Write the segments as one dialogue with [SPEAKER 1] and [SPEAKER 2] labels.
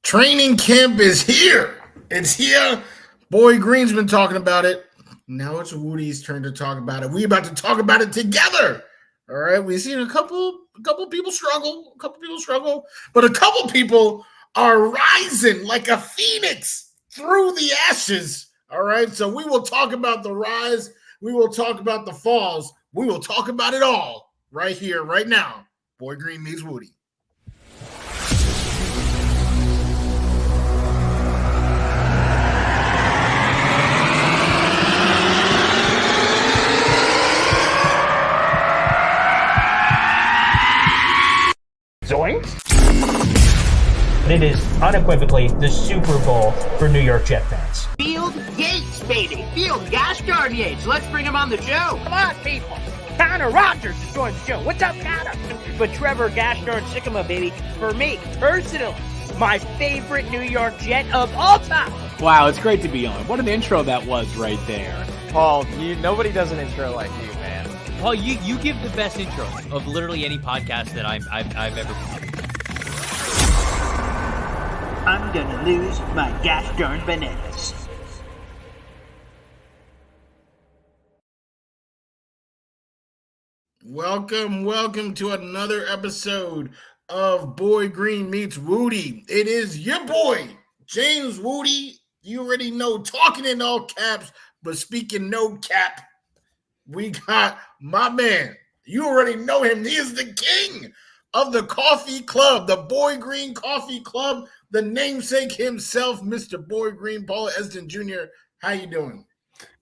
[SPEAKER 1] Training camp is here. It's here. Boy Green's been talking about it. Now it's Wudi's turn to talk about it. We about to talk about it together. All right. We've seen a couple people struggle. But a couple people are rising like a phoenix through the ashes. All right. So we will talk about the rise. We will talk about the falls. We will talk about it all right here, right now. Boy Green meets Wudi.
[SPEAKER 2] Zoinks! It is unequivocally the Super Bowl for New York Jet fans.
[SPEAKER 3] Field Yates, baby. Field Gosh darn Yates. Let's bring him on the show.
[SPEAKER 2] Come on, people. Connor Rodgers is joining the show. What's up, Connor? But Trevor Gosh darn Sycamore, baby, for me, personally, my favorite New York Jet of all time.
[SPEAKER 4] Wow, it's great to be on. What an intro that was right there.
[SPEAKER 5] Paul, nobody does an intro like you, man.
[SPEAKER 6] Paul, you give the best intro of literally any podcast that I've ever been.
[SPEAKER 3] I'm gonna lose my gosh darn bananas.
[SPEAKER 1] Welcome to another episode of Boy Green Meets Wudi. It is your boy, James Wudi. You already know, talking in all caps, but speaking no cap. We got my man. You already know him. He is the king of the coffee club, the Boy Green Coffee Club, the namesake himself, Mr. Boy Green, Paul Esden Jr. How you doing?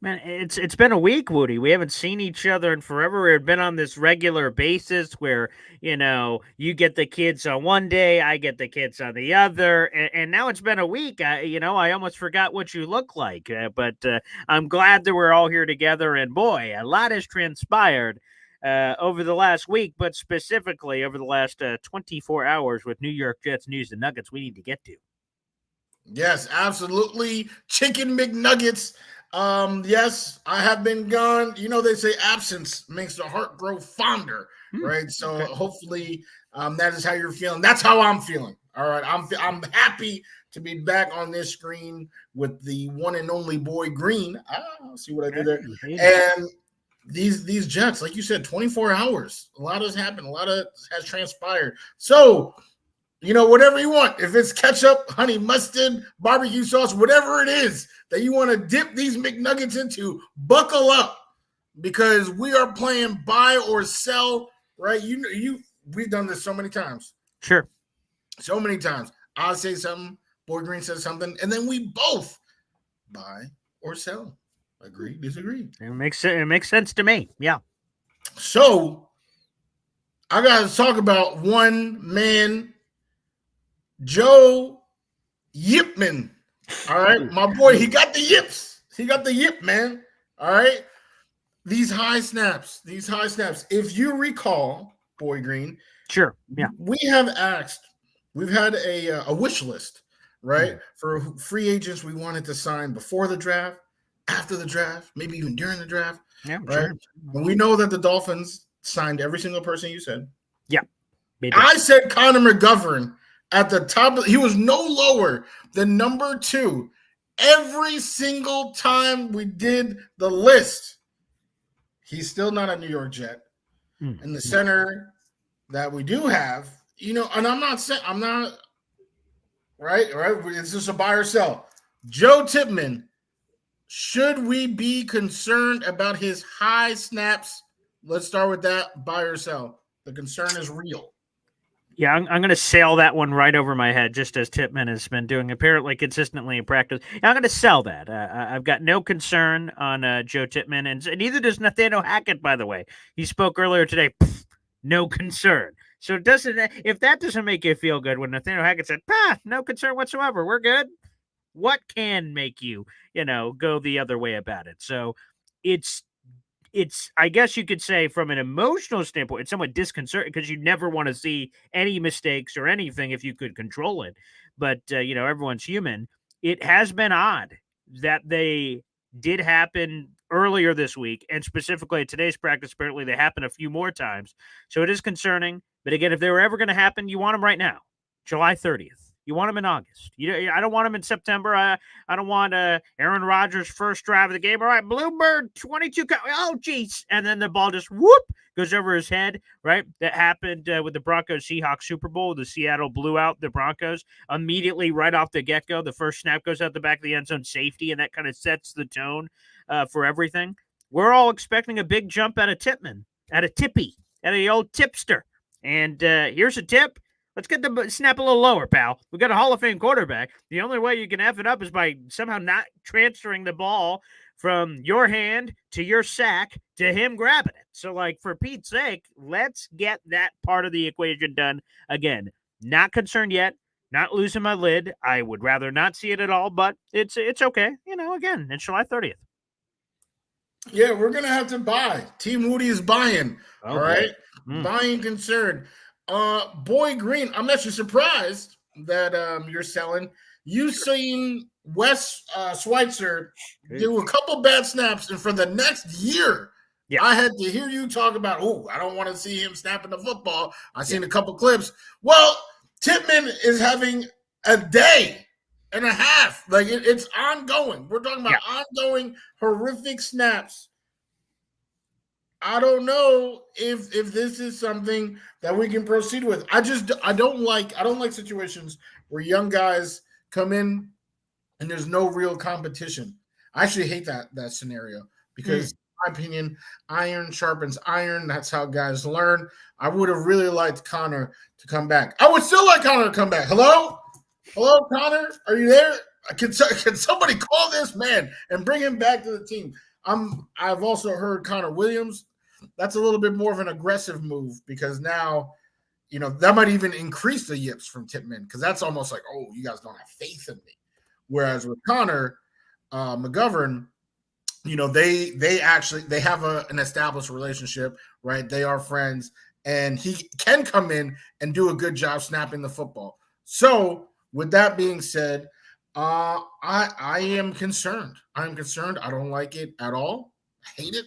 [SPEAKER 2] Man, it's been a week, Wudi. We haven't seen each other in forever. We've been on this regular basis where, you get the kids on one day, I get the kids on the other, and now it's been a week. I almost forgot what you look like, but I'm glad that we're all here together, and boy, a lot has transpired over the last week, but specifically over the last 24 hours with New York Jets news and nuggets we need to get to.
[SPEAKER 1] Yes, absolutely. Chicken McNuggets. Yes, I have been gone. They say absence makes the heart grow fonder, right? So hopefully that is how you're feeling. That's how I'm feeling. All right. I'm happy to be back on this screen with the one and only Boy Green. See what I did there. And these Jets, like you said, 24 hours. A lot has happened. A lot has transpired. So, whatever you want. If it's ketchup, honey mustard, barbecue sauce, whatever it is that you want to dip these McNuggets into, buckle up because we are playing buy or sell, right? We've done this so many times.
[SPEAKER 2] Sure. So
[SPEAKER 1] many times. I'll say something, Boy Green says something, and then we both buy or sell. Agree, disagree.
[SPEAKER 2] It makes sense to me. Yeah.
[SPEAKER 1] So I got to talk about one man, Joe Tippmann. All right, my boy, he got the yips. He got the yip, man. All right. These high snaps. If you recall, Boy Green.
[SPEAKER 2] Sure. Yeah.
[SPEAKER 1] We've had a wish list, right? For free agents we wanted to sign before the draft, after the draft, maybe even during the draft.
[SPEAKER 2] Yeah,
[SPEAKER 1] right. Sure. And we know that the Dolphins signed every single person you said.
[SPEAKER 2] Yeah.
[SPEAKER 1] I said Connor McGovern at the top. He was no lower than number 2 every single time we did the list. He's still not a New York Jet. And the center that we do have, and I'm not right. It's just a buy or sell. Joe Tippmann. Should we be concerned about his high snaps? Let's start with that. Buy or sell. The concern is real.
[SPEAKER 2] Yeah, I'm going to sail that one right over my head, just as Tippmann has been doing apparently consistently in practice. I'm going to sell that. I've got no concern on Joe Tippmann, and neither does Nathaniel Hackett, by the way. He spoke earlier today. No concern. So if that doesn't make you feel good when Nathaniel Hackett said, no concern whatsoever, we're good. What can make you, go the other way about it? So it's I guess you could say from an emotional standpoint, it's somewhat disconcerting because you never want to see any mistakes or anything if you could control it. But, everyone's human. It has been odd that they did happen earlier this week, and specifically at today's practice, apparently they happened a few more times. So it is concerning. But again, if they were ever going to happen, you want them right now, July 30th. You want him in August. I don't want him in September. I don't want Aaron Rodgers' first drive of the game. All right, Bluebird, 22. Oh, geez. And then the ball just whoop goes over his head, right? That happened with the Broncos-Seahawks Super Bowl. The Seattle blew out the Broncos immediately right off the get-go. The first snap goes out the back of the end zone, safety, and that kind of sets the tone for everything. We're all expecting a big jump out of Tippmann, out of Tippy, out of the old tipster. And here's a tip. Let's get the snap a little lower, pal. We got a Hall of Fame quarterback. The only way you can F it up is by somehow not transferring the ball from your hand to your sack to him grabbing it. So, like, for Pete's sake, let's get that part of the equation done again. Not concerned yet. Not losing my lid. I would rather not see it at all, but it's okay. Again, it's July 30th.
[SPEAKER 1] Yeah, we're going to have to buy. Team Wudi is buying. All right? Buying concern. Boy Green, I'm actually surprised that you're selling. You've seen Wes Schweitzer do a couple bad snaps, and for the next year, I had to hear you talk about, I don't want to see him snapping the football. I've seen a couple clips. Well, Tippmann is having a day and a half. Like, it's ongoing. We're talking about ongoing horrific snaps. I don't know if this is something that we can proceed with. I don't like situations where young guys come in and there's no real competition. I actually hate that scenario because, in my opinion, iron sharpens iron. That's how guys learn. I would have really liked Connor to come back. I would still like Connor to come back. Hello, Connor, are you there? Can somebody call this man and bring him back to the team? I've also heard Connor Williams. That's a little bit more of an aggressive move because now, that might even increase the yips from Tippmann because that's almost like, you guys don't have faith in me. Whereas with Connor McGovern, they have an established relationship, right? They are friends, and he can come in and do a good job snapping the football. So with that being said, I am concerned. I'm concerned. I don't like it at all. I hate it.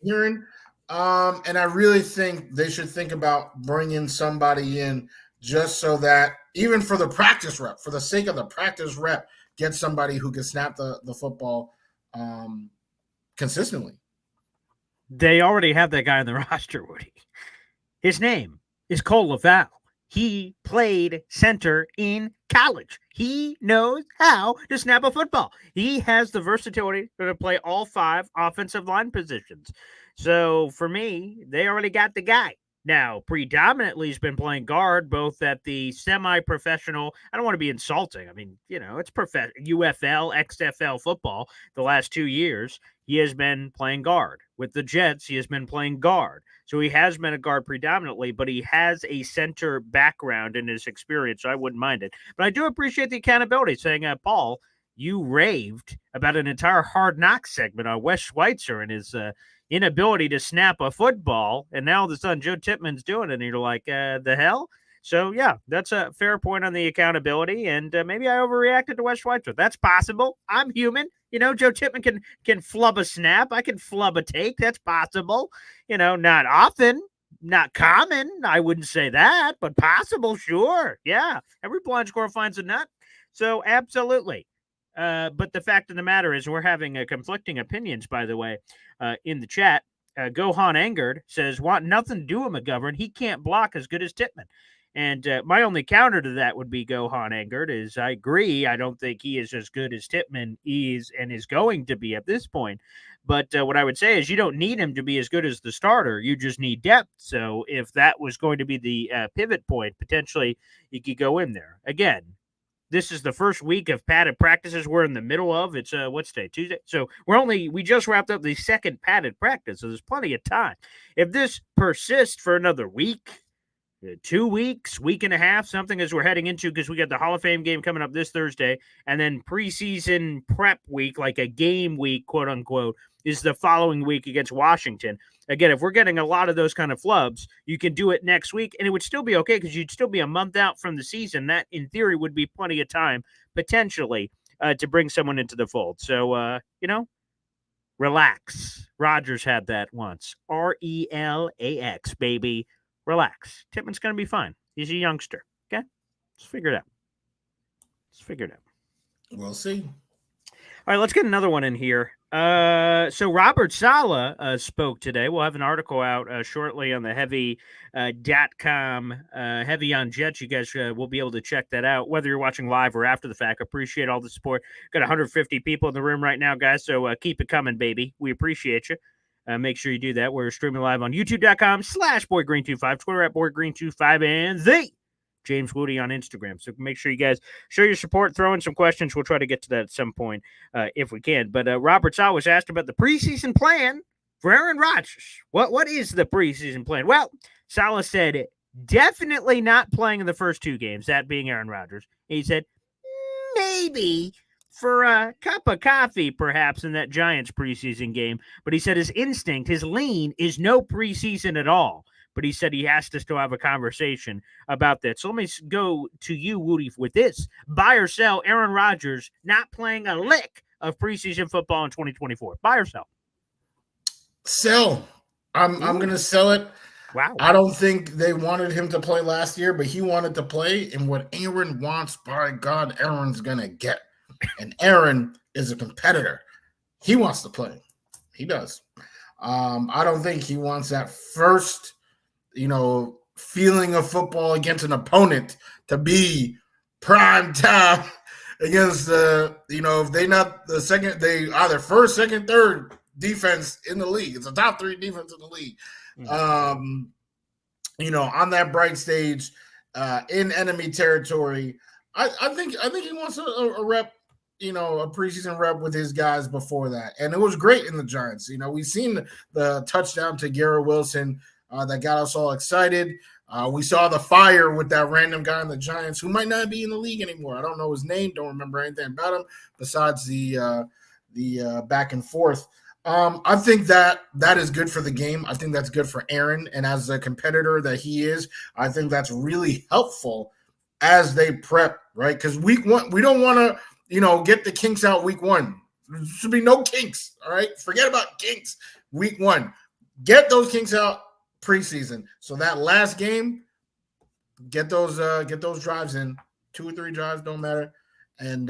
[SPEAKER 1] Hearing. And I really think they should think about bringing somebody in just so that even for the practice rep, for the sake of the practice rep, get somebody who can snap the football consistently.
[SPEAKER 2] They already have that guy on the roster, Woody. His name is Cole Laval. He played center in college. He knows how to snap a football. He has the versatility to play all 5 offensive line positions. So for me, they already got the guy. Now, predominantly, he's been playing guard, both at the semi-professional. I don't want to be insulting. I mean, it's UFL, XFL football the last 2 years. He has been playing guard. With the Jets, he has been playing guard. So he has been a guard predominantly, but he has a center background in his experience, so I wouldn't mind it. But I do appreciate the accountability, saying, Paul, you raved about an entire Hard Knocks segment on Wes Schweitzer and his inability to snap a football, and now all of a sudden Joe Tippmann's doing it, and you're like, the hell? So, yeah, that's a fair point on the accountability, and maybe I overreacted to Wes Schweitzer. That's possible. I'm human. Joe Tippmann can flub a snap. I can flub a take. That's possible. Not often, not common. I wouldn't say that, but possible, sure. Yeah, every blind squirrel finds a nut. So, absolutely. But the fact of the matter is we're having conflicting opinions, by the way, in the chat. Gohan Angered says, want nothing to do with McGovern. He can't block as good as Tippmann. And my only counter to that would be Gohan Angered is I agree. I don't think he is as good as Tippmann is and is going to be at this point. But what I would say is you don't need him to be as good as the starter. You just need depth. So if that was going to be the pivot point, potentially he could go in there. Again, this is the first week of padded practices we're in the middle of. It's what's today? Tuesday. So we just wrapped up the second padded practice. So there's plenty of time. If this persists for another week, 2 weeks, week and a half, something as we're heading into, because we got the Hall of Fame game coming up this Thursday, and then preseason prep week, like a game week, quote unquote, is the following week against Washington. Again, if we're getting a lot of those kind of flubs, you can do it next week, and it would still be okay because you'd still be a month out from the season. That, in theory, would be plenty of time, potentially, to bring someone into the fold. So, relax. Rodgers had that once. RELAX, baby. Relax. Tippmann's going to be fine. He's a youngster. Okay? Let's figure it out.
[SPEAKER 1] We'll see.
[SPEAKER 2] All right, let's get another one in here. So Robert Saleh spoke today. We'll have an article out shortly on the heavy.com, heavy on Jets. You guys will be able to check that out, whether you're watching live or after the fact. Appreciate all the support. Got 150 people in the room right now, guys, so keep it coming, baby. We appreciate you. Make sure you do that. We're streaming live on youtube.com/BoyGreen25, Twitter @BoyGreen25, and the James Wudi on Instagram. So make sure you guys show your support, throw in some questions. We'll try to get to that at some point if we can. But Robert Saleh was asked about the preseason plan for Aaron Rodgers. What is the preseason plan? Well, Saleh said definitely not playing in the first 2 games, that being Aaron Rodgers. He said maybe for a cup of coffee, perhaps, in that Giants preseason game. But he said his instinct, his lean, is no preseason at all. But he said he has to still have a conversation about that. So let me go to you, Wudi, with this. Buy or sell Aaron Rodgers not playing a lick of preseason football in 2024. Buy or sell?
[SPEAKER 1] Sell. I'm going to sell it.
[SPEAKER 2] Wow.
[SPEAKER 1] I don't think they wanted him to play last year, but he wanted to play. And what Aaron wants, by God, Aaron's going to get. And Aaron is a competitor. He wants to play. He does. I don't think he wants that first feeling of football against an opponent to be prime time against if they not the second, they either first, second, third defense in the league. It's a top 3 defense in the league. On that bright stage, in enemy territory, I think he wants a rep, a preseason rep with his guys before that. And it was great in the Giants. We've seen the touchdown to Garrett Wilson that got us all excited. We saw the fire with that random guy in the Giants who might not be in the league anymore. I don't know his name. Don't remember anything about him besides the back and forth. I think that is good for the game. I think that's good for Aaron. And as a competitor that he is, I think that's really helpful as they prep, right? Because week 1, we don't want to, get the kinks out week 1. There should be no kinks, all right? Forget about kinks week 1. Get those kinks out preseason. So that last game, get those drives in. 2 or 3 drives, don't matter, and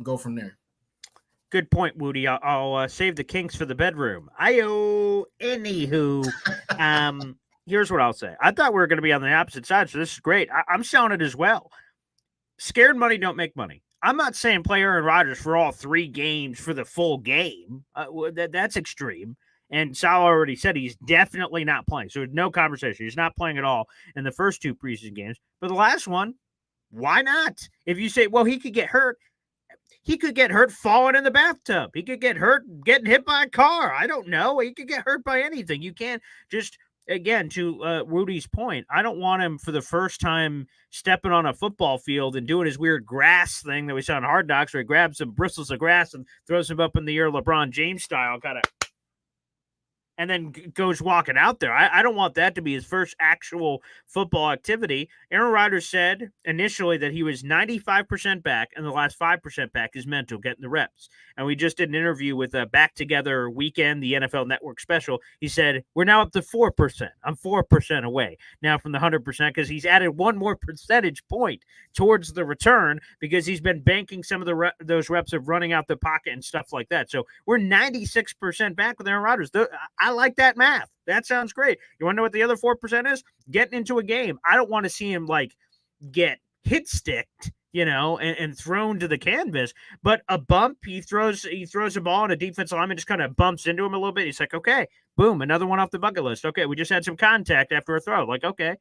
[SPEAKER 1] go from there.
[SPEAKER 2] Good point, Wudi. I'll save the kinks for the bedroom. Anywho, here's what I'll say. I thought we were going to be on the opposite side, so this is great. I'm selling it as well. Scared money don't make money. I'm not saying play Aaron Rodgers for all 3 games for the full game. That's extreme. And Saleh already said he's definitely not playing. So no conversation. He's not playing at all in the first 2 preseason games. But the last one, why not? If you say, well, he could get hurt. He could get hurt falling in the bathtub. He could get hurt getting hit by a car. I don't know. He could get hurt by anything. You can't just, again, to Rudy's point, I don't want him for the first time stepping on a football field and doing his weird grass thing that we saw in Hard Knocks where he grabs some bristles of grass and throws them up in the air LeBron James style, kind of, and then goes walking out there. I don't want that to be his first actual football activity. Aaron Rodgers said initially that he was 95% back, and the last 5% back is mental, getting the reps. And we just did an interview with a Back Together Weekend, the NFL Network special. He said, we're now up to 4%. I'm 4% away now from the 100% because he's added 1 more percentage point towards the return because he's been banking some of those reps of running out the pocket and stuff like that. So we're 96% back with Aaron Rodgers. I like that math. That sounds great. You want to know what the other 4% is? Getting into a game. I don't want to see him get hit sticked, and thrown to the canvas. But a bump, he throws a ball and a defensive lineman just kind of bumps into him a little bit. He's like, okay, boom, another one off the bucket list. Okay, we just had some contact after a throw. Okay.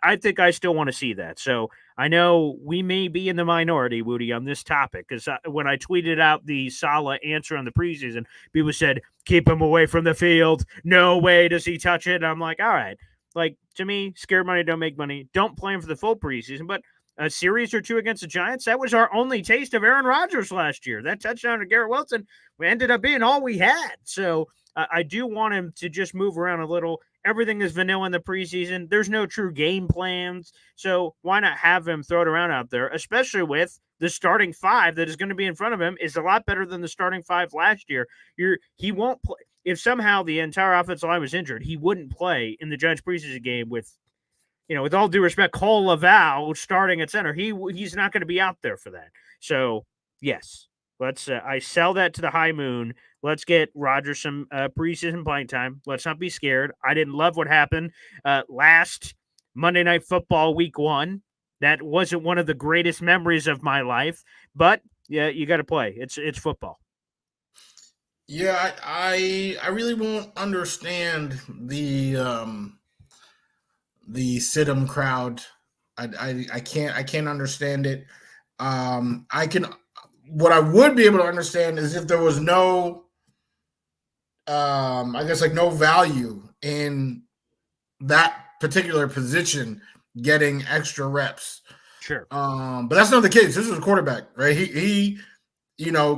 [SPEAKER 2] I think I still want to see that. So I know we may be in the minority, Wudi, on this topic, because when I tweeted out the Saleh answer on the preseason, people said, keep him away from the field. No way does he touch it. And I'm like, all right. To me, scared money don't make money. Don't play him for the full preseason. But a series or 2 against the Giants, that was our only taste of Aaron Rodgers last year. That touchdown to Garrett Wilson ended up being all we had. So I do want him to just move around a little. Everything is vanilla in the preseason. There's no true game plans. So why not have him throw it around out there, especially with the starting 5 that is going to be in front of him is a lot better than the starting 5 last year. He won't play. If somehow the entire offensive line was injured, he wouldn't play in the Giants preseason game with with all due respect, Cole Laval starting at center, he's not going to be out there for that. So yes, let's. I sell that to the high moon. Let's get Rodgers some preseason playing time. Let's not be scared. I didn't love what happened last Monday Night Football Week 1. That wasn't one of the greatest memories of my life, but yeah, you got to play. It's football.
[SPEAKER 1] Yeah, I really won't understand the Sidham crowd. I can't understand it. What I would be able to understand is if there was no I guess like no value in that particular position getting extra reps.
[SPEAKER 2] Sure.
[SPEAKER 1] But that's not the case. This is a quarterback, right? He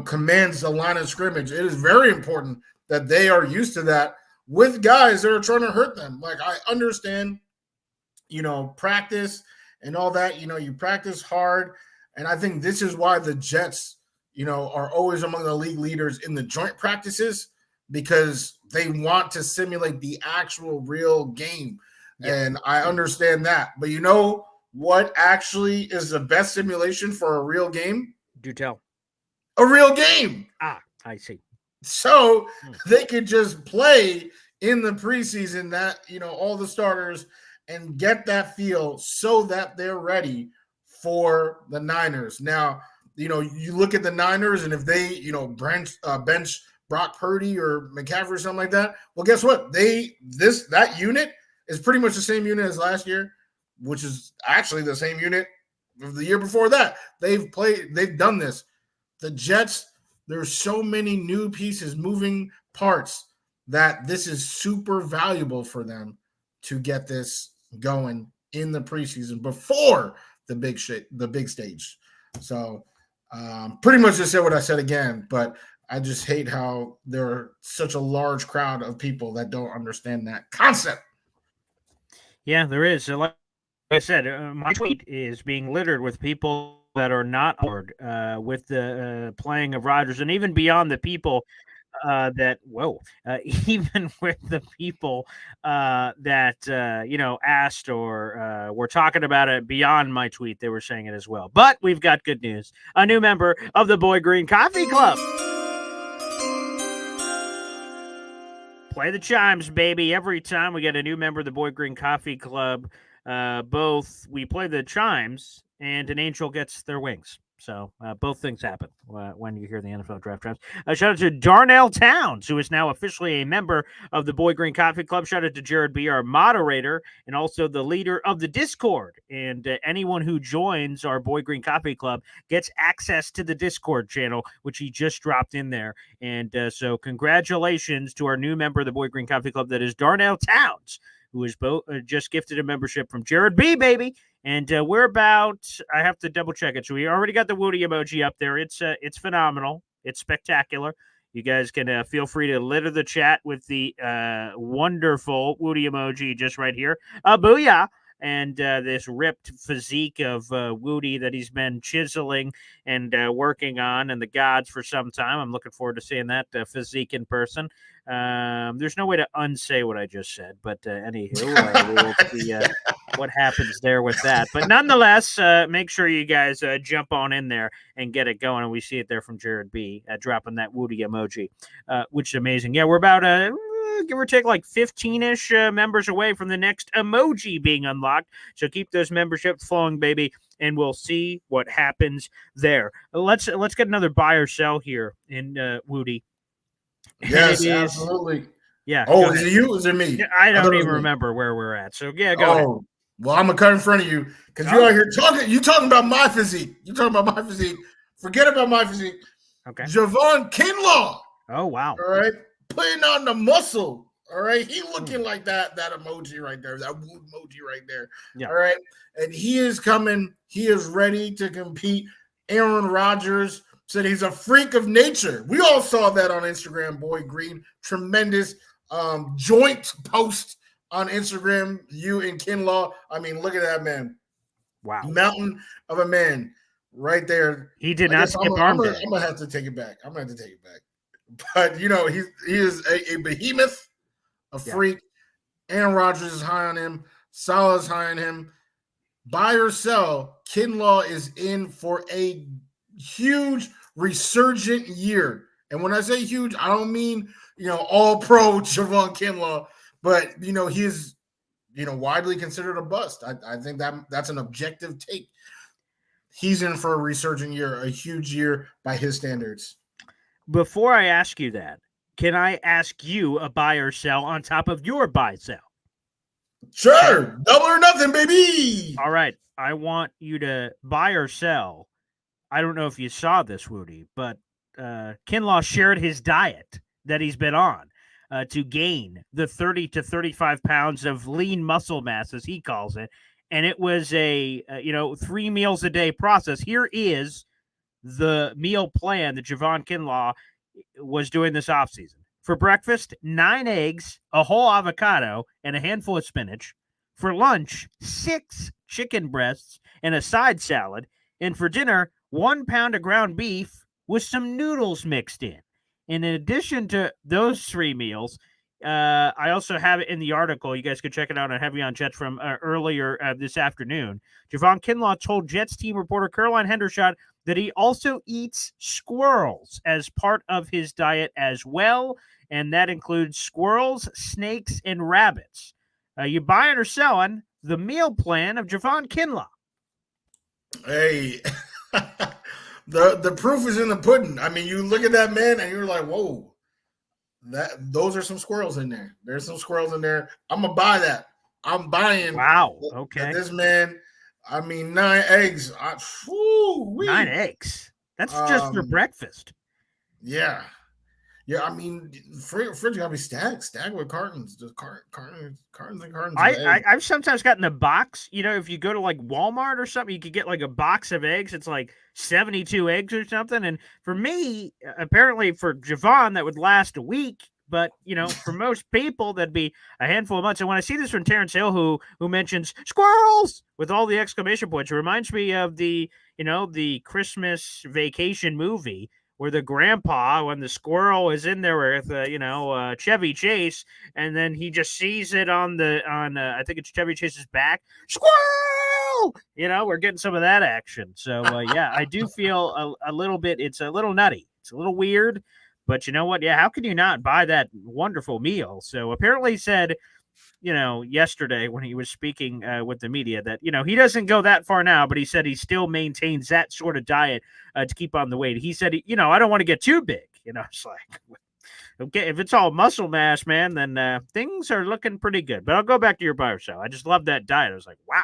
[SPEAKER 1] commands the line of scrimmage. It is very important that they are used to that with guys that are trying to hurt them. Like, I understand, practice and all that. You practice hard. And I think this is why the Jets, are always among the league leaders in the joint practices, because they want to simulate the actual real game. Yeah. And I understand that. But what actually is the best simulation for a real game?
[SPEAKER 2] Do tell.
[SPEAKER 1] A real game.
[SPEAKER 2] I see.
[SPEAKER 1] So they could just play in the preseason that, all the starters and get that feel so that they're ready for the Niners. Now, you look at the Niners, and if they, bench Brock Purdy or McCaffrey or something like that, well, guess what? That unit is pretty much the same unit as last year, which is actually the same unit of the year before that. They've done this. The Jets, there's so many new pieces, moving parts, that this is super valuable for them to get this going in the preseason before the big stage. So pretty much just said what I said again, but I just hate how there are such a large crowd of people that don't understand that concept.
[SPEAKER 2] Yeah, there is. So like I said, my tweet is being littered with people that are not bored with the playing of Rodgers, and even beyond the people even with the people that asked or were talking about it beyond my tweet, they were saying it as well. But we've got good news: a new member of the Boy Green Coffee Club. Play the chimes, baby. Every time we get a new member of the Boy Green Coffee Club, both we play the chimes and an angel gets their wings. So both things happen when you hear the NFL Draft Chimes. Shout out to Darnell Towns, who is now officially a member of the Boy Green Coffee Club. Shout out to Jared B., our moderator, and also the leader of the Discord. And anyone who joins our Boy Green Coffee Club gets access to the Discord channel, which he just dropped in there. And so congratulations to our new member of the Boy Green Coffee Club, that is Darnell Towns, who is just gifted a membership from Jared B., baby. And we're about, I have to double check it. So we already got the Wudi emoji up there. It's phenomenal. It's spectacular. You guys can feel free to litter the chat with the wonderful Wudi emoji just right here. Booyah. And this ripped physique of Wudi that he's been chiseling and working on in the gods for some time. I'm looking forward to seeing that physique in person. There's no way to unsay what I just said, but anywho, we'll see what happens there with that. But nonetheless, make sure you guys jump on in there and get it going. And we see it there from Jared B. Dropping that Wudi emoji, which is amazing. Yeah, we're about give or take like 15-ish members away from the next emoji being unlocked. So keep those memberships flowing, baby, and we'll see what happens there. Let's get another buy or sell here in Wudi.
[SPEAKER 1] Yes, absolutely.
[SPEAKER 2] Yeah.
[SPEAKER 1] Oh, is it you or is it me?
[SPEAKER 2] I don't even remember where we're at. So yeah, go ahead.
[SPEAKER 1] Well, I'm gonna cut in front of you because you're out here talking. You talking about my physique. You talking about my physique. Forget about my physique.
[SPEAKER 2] Okay.
[SPEAKER 1] Javon Kinlaw.
[SPEAKER 2] Oh wow.
[SPEAKER 1] All right, putting on the muscle. All right, he looking like that emoji right there, that wood emoji right there. Yeah. All right, and he is coming. He is ready to compete. Aaron Rodgers said he's a freak of nature. We all saw that on Instagram. Boy Green, tremendous joint post on Instagram. You and Kinlaw. I mean, look at that man.
[SPEAKER 2] Wow,
[SPEAKER 1] mountain of a man right there.
[SPEAKER 2] He did not skip arm day.
[SPEAKER 1] I'm gonna have to take it back. But he is a behemoth, a freak. Aaron Rodgers is high on him. Salah's high on him. Buy or sell, Kinlaw is in for a huge resurgent year. And when I say huge, I don't mean, all pro Javon Kinlaw, but, he is, widely considered a bust. I think that's an objective take. He's in for a resurgent year, a huge year by his standards.
[SPEAKER 2] Before I ask you that, can I ask you a buy or sell on top of your buy sell?
[SPEAKER 1] Sure. Double or nothing, baby.
[SPEAKER 2] All right. I want you to buy or sell. I don't know if you saw this, Wudi, but Kinlaw shared his diet that he's been on to gain the 30 to 35 pounds of lean muscle mass, as he calls it. And it was a 3 meals a day process. Here is the meal plan that Javon Kinlaw was doing this offseason. For breakfast, 9 eggs, a whole avocado, and a handful of spinach. For lunch, 6 chicken breasts and a side salad. And for dinner, 1 pound of ground beef with some noodles mixed in. And in addition to those 3 meals, I also have it in the article. You guys could check it out on Heavy on Jets from earlier this afternoon. Javon Kinlaw told Jets team reporter Caroline Hendershot that he also eats squirrels as part of his diet as well, and that includes squirrels, snakes, and rabbits. You buying or selling the meal plan of Javon Kinlaw?
[SPEAKER 1] Hey, the proof is in the pudding. I mean, you look at that man and you're like, whoa, those are some squirrels in there. There's some squirrels in there. I'm gonna buy that. I'm buying.
[SPEAKER 2] Wow. Okay.
[SPEAKER 1] This man. I mean, 9 eggs.
[SPEAKER 2] 9 eggs. That's just for breakfast.
[SPEAKER 1] Yeah. Yeah, I mean, fridge gotta be stacked with cartons. Just cartons and cartons.
[SPEAKER 2] I've sometimes gotten a box. If you go to like Walmart or something, you could get like a box of eggs. It's like 72 eggs or something. And for me, apparently for Javon, that would last a week. But, for most people, that'd be a handful of months. And when I see this from Terrence Hill, who mentions squirrels with all the exclamation points, it reminds me of the Christmas Vacation movie where the grandpa, when the squirrel is in there with, Chevy Chase, and then he just sees it on I think it's Chevy Chase's back, squirrel! We're getting some of that action. So, yeah, I do feel a little bit, it's a little nutty. It's a little weird. But you know what? Yeah, how can you not buy that wonderful meal? So apparently he said, yesterday when he was speaking with the media that, he doesn't go that far now, but he said he still maintains that sort of diet to keep on the weight. He said, I don't want to get too big. It's like, okay, if it's all muscle mass, man, then things are looking pretty good. But I'll go back to your buy or sell. I just love that diet. I was like, wow,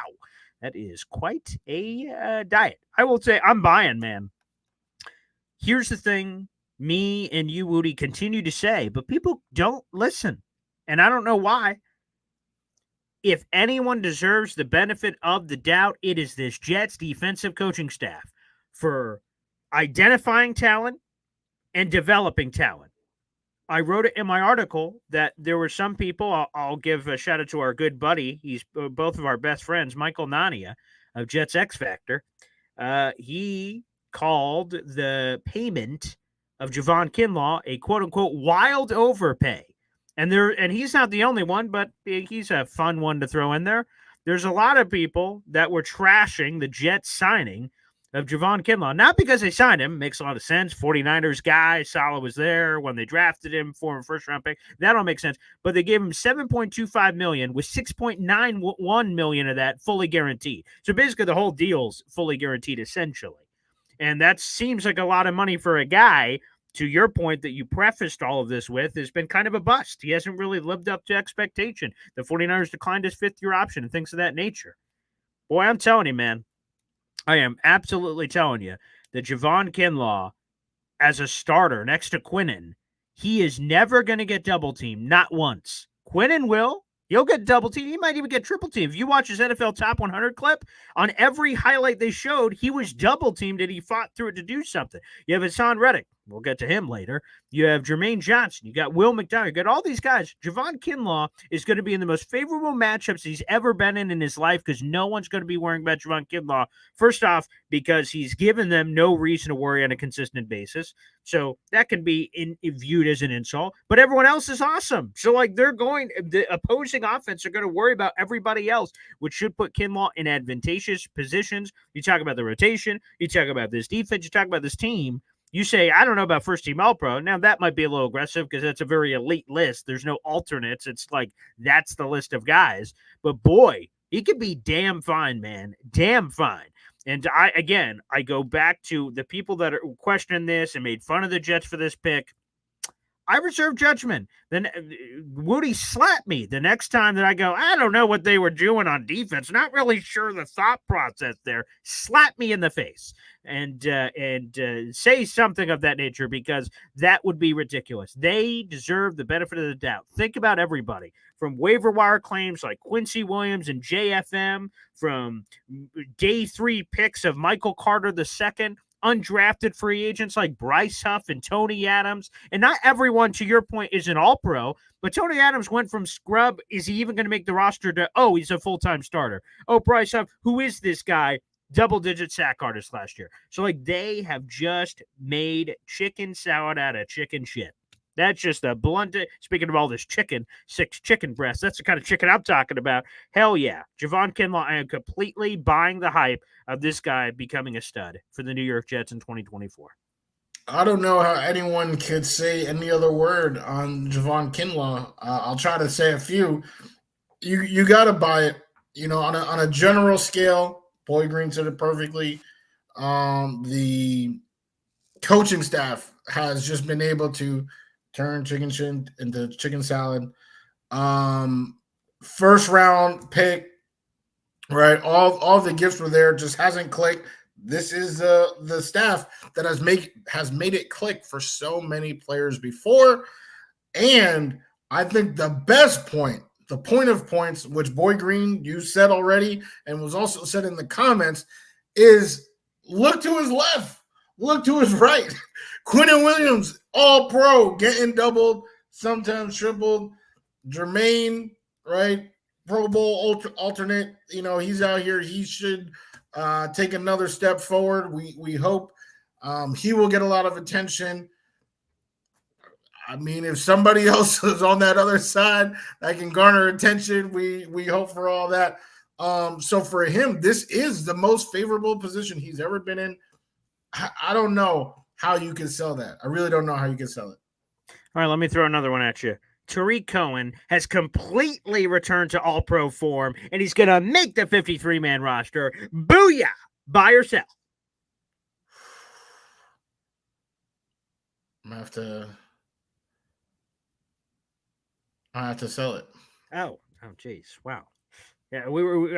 [SPEAKER 2] that is quite a diet. I will say I'm buying, man. Here's the thing. Me and you, Wudi, continue to say, but people don't listen. And I don't know why. If anyone deserves the benefit of the doubt, it is this Jets defensive coaching staff for identifying talent and developing talent. I wrote it in my article that there were some people, I'll give a shout out to our good buddy. He's both of our best friends, Michael Nania of Jets X Factor. He called the payment of Javon Kinlaw a quote-unquote wild overpay. And he's not the only one, but he's a fun one to throw in there. There's a lot of people that were trashing the Jets signing of Javon Kinlaw. Not because they signed him. Makes a lot of sense. 49ers guy. Saleh was there when they drafted him, former first-round pick. That all makes sense. But they gave him $7.25 million with $6.91 million of that fully guaranteed. So basically the whole deal's fully guaranteed essentially. And that seems like a lot of money for a guy, to your point that you prefaced all of this with, has been kind of a bust. He hasn't really lived up to expectation. The 49ers declined his 5th-year option and things of that nature. Boy, I'm telling you, man, I am absolutely telling you that Javon Kinlaw, as a starter next to Quinnen, he is never going to get double-teamed, not once. Quinnen will. He'll get double-teamed. He might even get triple-teamed. If you watch his NFL Top 100 clip, on every highlight they showed, he was double-teamed and he fought through it to do something. You have Hassan Reddick, We'll get to him later. You have Jermaine Johnson. You got Will McDonald. You got all these guys. Javon Kinlaw is going to be in the most favorable matchups he's ever been in his life because no one's going to be worrying about Javon Kinlaw. First off, because he's given them no reason to worry on a consistent basis. So that can be viewed as an insult. But everyone else is awesome. So, like, the opposing offense are going to worry about everybody else, which should put Kinlaw in advantageous positions. You talk about the rotation. You talk about this defense. You talk about this team. You say, I don't know about first-team All-Pro. Now, that might be a little aggressive because that's a very elite list. There's no alternates. It's like that's the list of guys. But, boy, he could be damn fine, man. Damn fine. And, I go back to the people that are questioning this and made fun of the Jets for this pick. I reserve judgment. Then Wudi slapped me the next time that I go, I don't know what they were doing on defense. Not really sure the thought process there. Slap me in the face and say something of that nature because that would be ridiculous. They deserve the benefit of the doubt. Think about everybody from waiver wire claims like Quincy Williams and JFM, from day 3 picks of Michael Carter II, undrafted free agents like Bryce Huff and Tony Adams. And not everyone, to your point, is an all-pro, but Tony Adams went from scrub, is he even going to make the roster, to, oh, he's a full-time starter. Oh, Bryce Huff, who is this guy? Double-digit sack artist last year. So, like, they have just made chicken salad out of chicken shit. That's just a blunt. Speaking of all this chicken, 6 chicken breasts, that's the kind of chicken I'm talking about. Hell yeah. Javon Kinlaw, I am completely buying the hype of this guy becoming a stud for the New York Jets in 2024.
[SPEAKER 1] I don't know how anyone could say any other word on Javon Kinlaw. I'll try to say a few. You got to buy it. On a general scale, Boy Green said it perfectly. The coaching staff has just been able to turn chicken shit into chicken salad. First round pick, right? All the gifts were there, just hasn't clicked. This is the staff that has made it click for so many players before. And I think the best point, the point of points, which Boy Green, you said already and was also said in the comments, is look to his left, look to his right. Quinnen Williams, all pro, getting doubled, sometimes tripled. Jermaine, right? Pro Bowl alternate. He's out here. He should take another step forward. We hope he will get a lot of attention. I mean, if somebody else is on that other side that can garner attention, we hope for all that. So for him, this is the most favorable position he's ever been in. I don't know how you can sell that. I really don't know how you can sell it.
[SPEAKER 2] All right, let me throw another one at you. Tariq Cohen has completely returned to all-pro form, and he's going to make the 53-man roster. Booyah! Buy or sell?
[SPEAKER 1] I have to sell it.
[SPEAKER 2] Oh, geez. Wow. Yeah,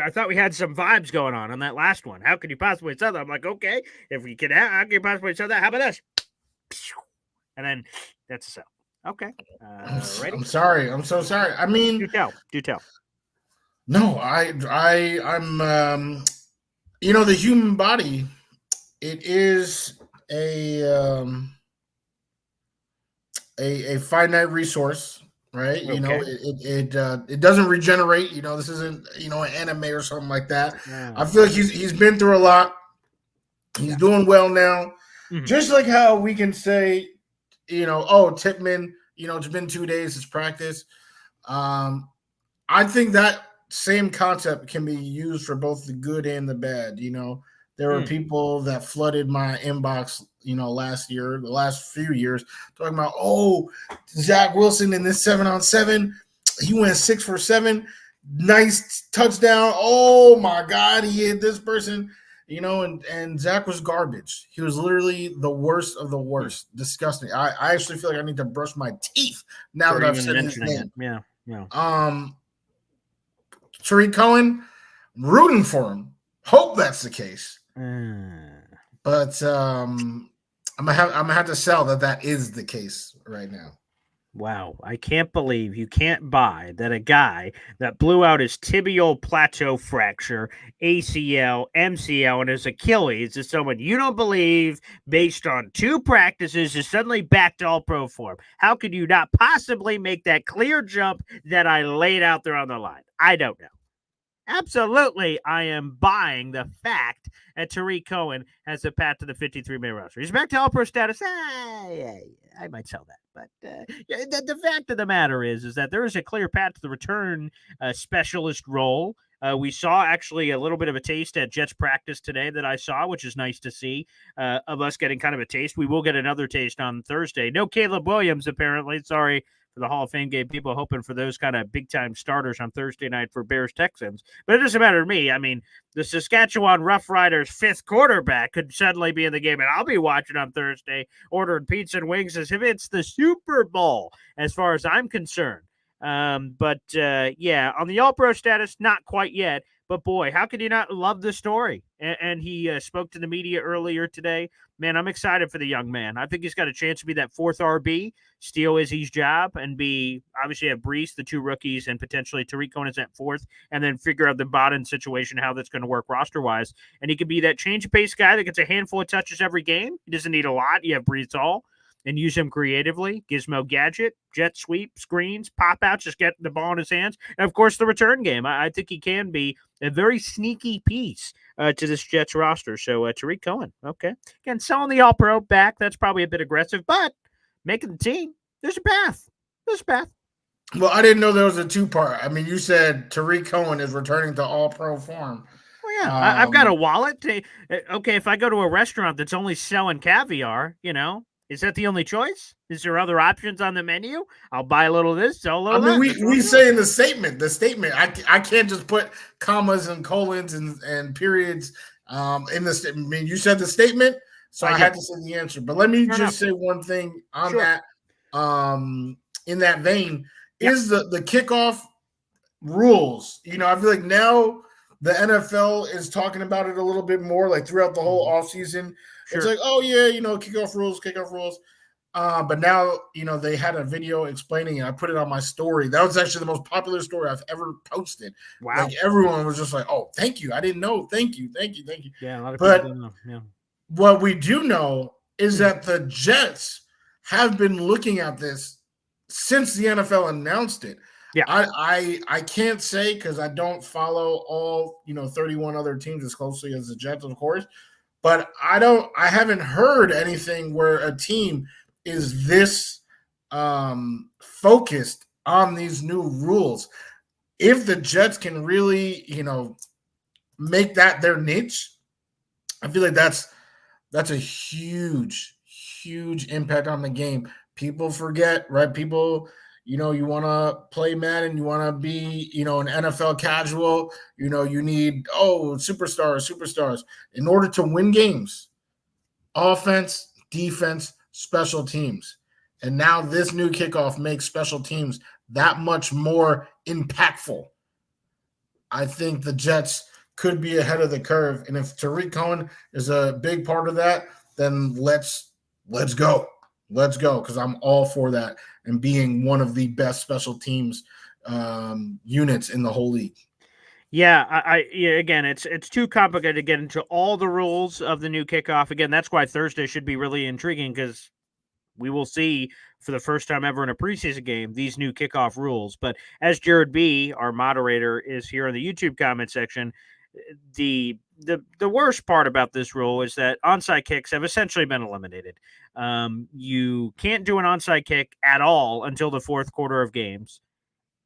[SPEAKER 2] I thought we had some vibes going on that last one. How could you possibly sell that? I'm like, okay, if we can, how can you possibly sell that? How about this? And then that's a sell. Okay. Ready?
[SPEAKER 1] I'm sorry. I'm so sorry. I mean,
[SPEAKER 2] do tell.
[SPEAKER 1] No, I'm. The human body, it is a finite resource. Right,
[SPEAKER 2] Okay.
[SPEAKER 1] It doesn't regenerate. This isn't an anime or something like that.
[SPEAKER 2] No.
[SPEAKER 1] I feel like he's been through a lot. He's doing well now.
[SPEAKER 2] Mm-hmm.
[SPEAKER 1] Just like how we can say, Tippmann, it's been 2 days since practice. I think that same concept can be used for both the good and the bad. There were people that flooded my inbox, last year, the last few years, talking about, Zach Wilson in this 7-on-7, he went 6 for 7, nice touchdown. Oh my God, he hit this person, and Zach was garbage. He was literally the worst of the worst. Disgusting. I actually feel like I need to brush my teeth now that I've said his name.
[SPEAKER 2] Yeah.
[SPEAKER 1] Tariq Cohen, I'm rooting for him. Hope that's the case. But I'm gonna have to sell that is the case right now.
[SPEAKER 2] Wow, I can't believe you can't buy that a guy that blew out his tibial plateau fracture, ACL, MCL, and his Achilles is someone you don't believe based on 2 practices is suddenly back to all pro form. How could you not possibly make that clear jump that I laid out there on the line? I don't know. Absolutely, I am buying the fact that Tariq Cohen has a path to the 53-man roster. He's back to All-Pro status. Yeah, I might sell that. But the fact of the matter is that there is a clear path to the return specialist role. We saw actually a little bit of a taste at Jets practice today that I saw, which is nice to see of us getting kind of a taste. We will get another taste on Thursday. No Caleb Williams, apparently. Sorry for the Hall of Fame game. People hoping for those kind of big-time starters on Thursday night for Bears-Texans. But it doesn't matter to me. I mean, the Saskatchewan Roughriders' 5th quarterback could suddenly be in the game, and I'll be watching on Thursday, ordering pizza and wings as if it's the Super Bowl, as far as I'm concerned. Yeah, on the All-Pro status, not quite yet. But boy, how could you not love the story? And he spoke to the media earlier today. Man, I'm excited for the young man. I think he's got a chance to be that 4th RB, steal Izzy's job, and be obviously have Brees, the 2 rookies, and potentially Tariq Cohen is at 4th, and then figure out the bottom situation, how that's going to work roster-wise. And he could be that change-of-pace guy that gets a handful of touches every game. He doesn't need a lot. You have Brees Hall. And use him creatively. Gizmo gadget, jet sweep, screens, pop out, just get the ball in his hands. And, of course, the return game. I think he can be a very sneaky piece to this Jets roster. So, Tariq Cohen, okay. Again, selling the All-Pro back, that's probably a bit aggressive, but making the team, there's a path. There's a path.
[SPEAKER 1] Well, I didn't know there was a 2-part. I mean, you said Tariq Cohen is returning to All-Pro form.
[SPEAKER 2] Well, yeah, I've got a wallet. Okay, if I go to a restaurant that's only selling caviar, is that the only choice? Is there other options on the menu? I'll buy a little of this, sell a little
[SPEAKER 1] I mean,
[SPEAKER 2] that.
[SPEAKER 1] we say in the statement, I can't just put commas and colons and periods in the statement. I mean, you said the statement, so I had to say the answer. But let me just say one thing on that. In that vein, is the kickoff rules. I feel like now the NFL is talking about it a little bit more, like throughout the whole offseason. It's like, oh, yeah, kickoff rules. But now, they had a video explaining it. I put it on my story. That was actually the most popular story I've ever posted.
[SPEAKER 2] Wow.
[SPEAKER 1] Like, everyone was just like, oh, thank you. I didn't know. Thank you.
[SPEAKER 2] Yeah, a lot of people didn't know. Yeah.
[SPEAKER 1] What we do know is that the Jets have been looking at this since the NFL announced it.
[SPEAKER 2] Yeah.
[SPEAKER 1] I can't say because I don't follow all 31 other teams as closely as the Jets, of course, but I haven't heard anything where a team is this focused on these new rules. If the Jets can really make that their niche, I feel like that's a huge impact on the game. People forget, right? People, you want to play Madden, you want to be, an NFL casual, you need, superstars. In order to win games, offense, defense, special teams. And now this new kickoff makes special teams that much more impactful. I think the Jets could be ahead of the curve. And if Tariq Cohen is a big part of that, then let's go. Let's go, because I'm all for that and being one of the best special teams units in the whole league.
[SPEAKER 2] Yeah, again, it's too complicated to get into all the rules of the new kickoff. Again, that's why Thursday should be really intriguing, because we will see for the first time ever in a preseason game these new kickoff rules. But as Jared B., our moderator, is here in the YouTube comment section, the worst part about this rule is that onside kicks have essentially been eliminated. You can't do an onside kick at all until the 4th quarter of games,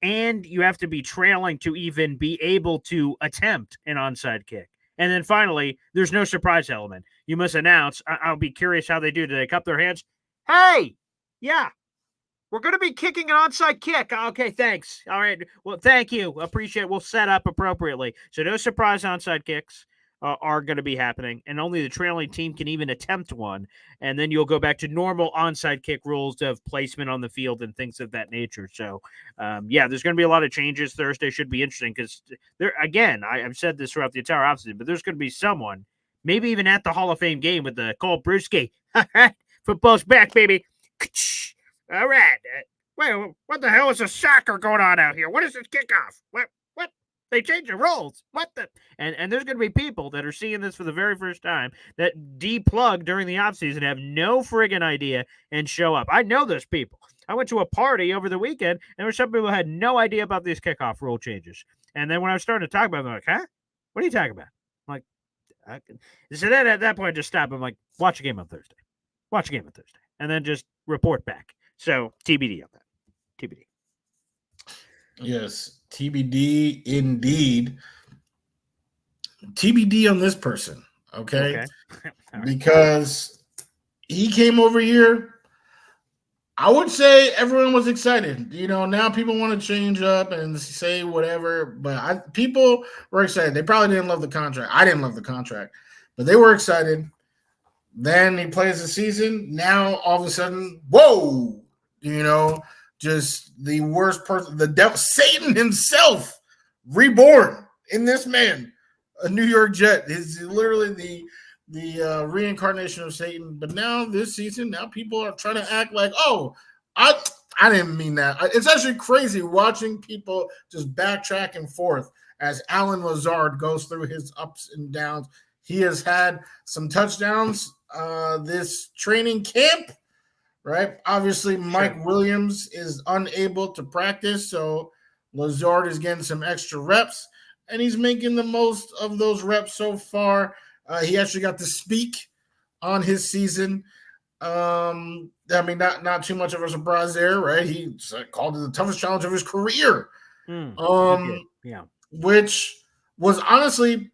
[SPEAKER 2] and you have to be trailing to even be able to attempt an onside kick. And then finally, there's no surprise element. You must announce. I'll be curious how they do. Do they cup their hands? Hey, yeah, we're going to be kicking an onside kick. Okay, thanks. All right. Well, thank you. Appreciate it. We'll set up appropriately. So no surprise onside kicks are going to be happening, and only the trailing team can even attempt one. And then you'll go back to normal onside kick rules of placement on the field and things of that nature. So, there's going to be a lot of changes. Thursday should be interesting because I've said this throughout the entire offseason, but there's going to be someone, maybe even at the Hall of Fame game with the Cole Brewski. All right, football's back, baby. All right. Wait, what the hell is a soccer going on out here? What is this kickoff? What? They changed the rules. What the? And there's going to be people that are seeing this for the very first time that deplug during the offseason, have no friggin' idea, and show up. I know those people. I went to a party over the weekend, and there were some people who had no idea about these kickoff rule changes. And then when I was starting to talk about them, they're like, huh? What are you talking about? I'm like, so then at that point, I just stopped. I'm like, watch a game on Thursday. Watch a game on Thursday. And then just report back. So TBD on that. TBD.
[SPEAKER 1] Yes, TBD indeed. TBD on this person, okay?
[SPEAKER 2] Right.
[SPEAKER 1] Because he came over here. I would say everyone was excited. Now people want to change up and say whatever, but people were excited. They probably didn't love the contract. I didn't love the contract, but they were excited. Then he plays the season. Now all of a sudden, whoa, just the worst person, the devil, Satan himself, reborn in this man, a New York Jet. Is literally the reincarnation of Satan. But now this season, now people are trying to act like, oh, I didn't mean that. It's actually crazy watching people just backtrack and forth as Alan Lazard goes through his ups and downs. He has had some touchdowns this training camp. Right. Obviously, Mike Williams is unable to practice, so Lazard is getting some extra reps, and he's making the most of those reps so far. He actually got to speak on his season. Not too much of a surprise there, right? He called it the toughest challenge of his career. Which was honestly,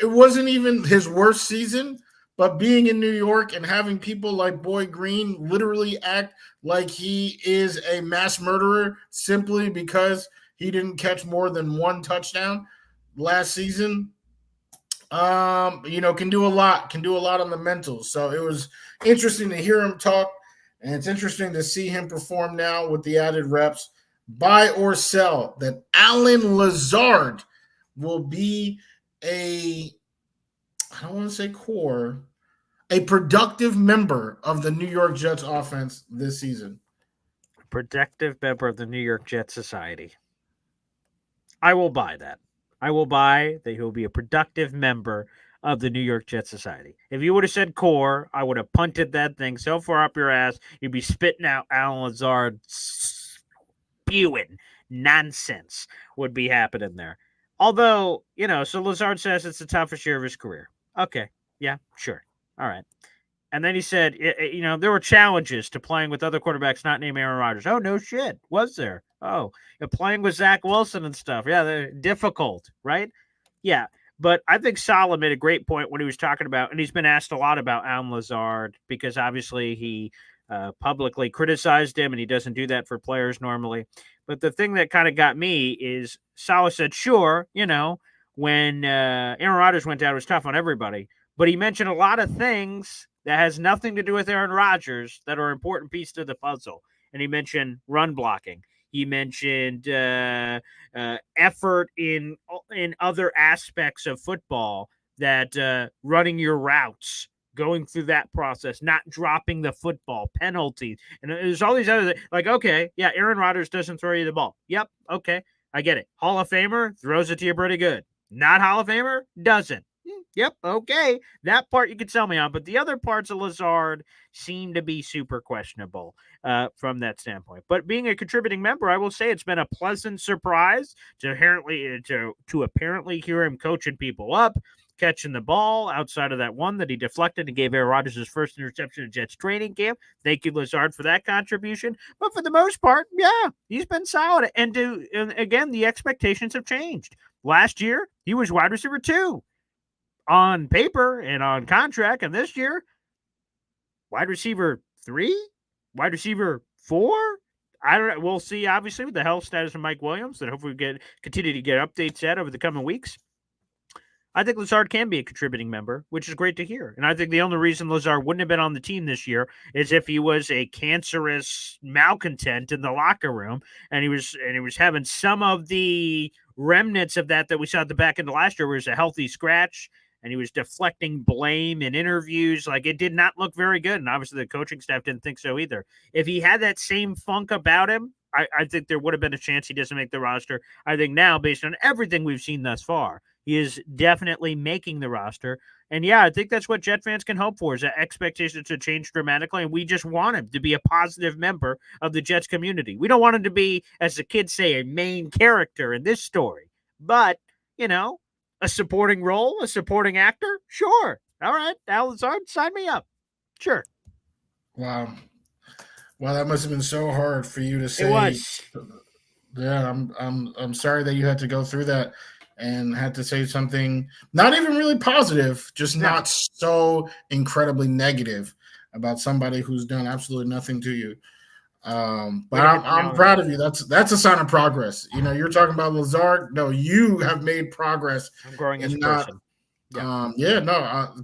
[SPEAKER 1] it wasn't even his worst season. But being in New York and having people like Boy Green literally act like he is a mass murderer simply because he didn't catch more than one touchdown last season, can do a lot on the mental. So it was interesting to hear him talk, and it's interesting to see him perform now with the added reps. Buy or sell that Alan Lazard will be I don't want to say core, a productive member of the New York Jets offense this season.
[SPEAKER 2] Productive member of the New York Jets Society. I will buy that. I will buy that he will be a productive member of the New York Jets Society. If you would have said core, I would have punted that thing so far up your ass, you'd be spitting out Alan Lazard, spewing nonsense would be happening there. Although, so Lazard says it's the toughest year of his career. Okay. Yeah, sure. All right. And then he said, there were challenges to playing with other quarterbacks not named Aaron Rodgers. Oh, no shit. Was there? Oh, playing with Zach Wilson and stuff. Yeah, they're difficult, right? Yeah. But I think Salah made a great point when he was talking about, and he's been asked a lot about Alan Lazard because obviously he publicly criticized him, and he doesn't do that for players normally. But the thing that kind of got me is Salah said, sure, when Aaron Rodgers went down, it was tough on everybody. But he mentioned a lot of things that has nothing to do with Aaron Rodgers that are important pieces to the puzzle. And he mentioned run blocking. He mentioned effort in other aspects of football, that running your routes, going through that process, not dropping the football, penalties. And there's all these other things. Like, okay, yeah, Aaron Rodgers doesn't throw you the ball. Yep, okay, I get it. Hall of Famer, throws it to you pretty good. Not Hall of Famer, doesn't. Yep, okay. That part you could sell me on, but the other parts of Lazard seem to be super questionable from that standpoint. But being a contributing member, I will say it's been a pleasant surprise to apparently hear him coaching people up, catching the ball outside of that one that he deflected and gave Aaron Rodgers his first interception at Jets training camp. Thank you, Lazard, for that contribution. But for the most part, yeah, he's been solid. And again, the expectations have changed. Last year, he was wide receiver 2. On paper and on contract, and this year, wide receiver 3, wide receiver 4. I don't know. We'll see, obviously, with the health status of Mike Williams, that hopefully we continue to get updates at over the coming weeks. I think Lazard can be a contributing member, which is great to hear. And I think the only reason Lazard wouldn't have been on the team this year is if he was a cancerous malcontent in the locker room, and he was having some of the remnants of that we saw at the back end of last year, where it was a healthy scratch. and he was deflecting blame in interviews. Like, it did not look very good. And obviously the coaching staff didn't think so either. If he had that same funk about him, I think there would have been a chance he doesn't make the roster. I think now, based on everything we've seen thus far, he is definitely making the roster. And yeah, I think that's what Jet fans can hope for, is that expectations to change dramatically. And we just want him to be a positive member of the Jets community. We don't want him to be, as the kids say, a main character in this story. But, you know, a supporting role, a supporting actor? Sure. All right. Al Lazard, sign me up. Sure.
[SPEAKER 1] Wow. Wow, that must have been so hard for you to say.
[SPEAKER 2] It was.
[SPEAKER 1] Yeah, I'm sorry that you had to go through that and had to say something not even really positive, just not so incredibly negative about somebody who's done absolutely nothing to you. But I'm proud of you. That's a sign of progress. You know, you're talking about Lazard. No, you have made progress.
[SPEAKER 2] I'm growing as a person.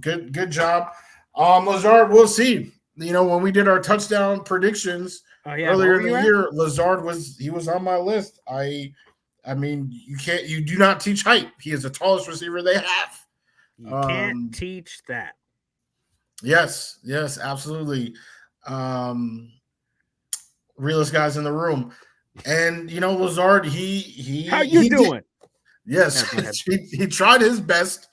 [SPEAKER 1] Good job. Lazard, we'll see. You know, when we did our touchdown predictions earlier in the year, Lazard was on my list. I mean, you do not teach height. He is the tallest receiver they have.
[SPEAKER 2] You can't teach that.
[SPEAKER 1] Yes, absolutely. Realest guys in the room. And you know, Lazard, he
[SPEAKER 2] how you doing?
[SPEAKER 1] Yes, he tried his best.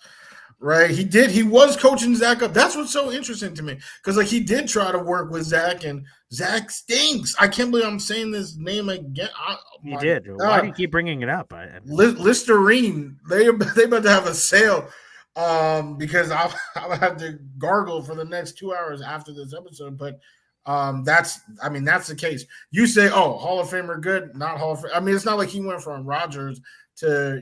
[SPEAKER 1] Right, he was coaching Zach up. That's what's so interesting to me, because like he did try to work with Zach, and Zach stinks. I can't believe I'm saying this name again.
[SPEAKER 2] You did. God. Why do you keep bringing it up?
[SPEAKER 1] Listerine. They about to have a sale, because I'll have to gargle for the next 2 hours after this episode. But that's the case. You say, oh, Hall of Famer, good, not Hall of Famer. I mean, it's not like he went from Rodgers to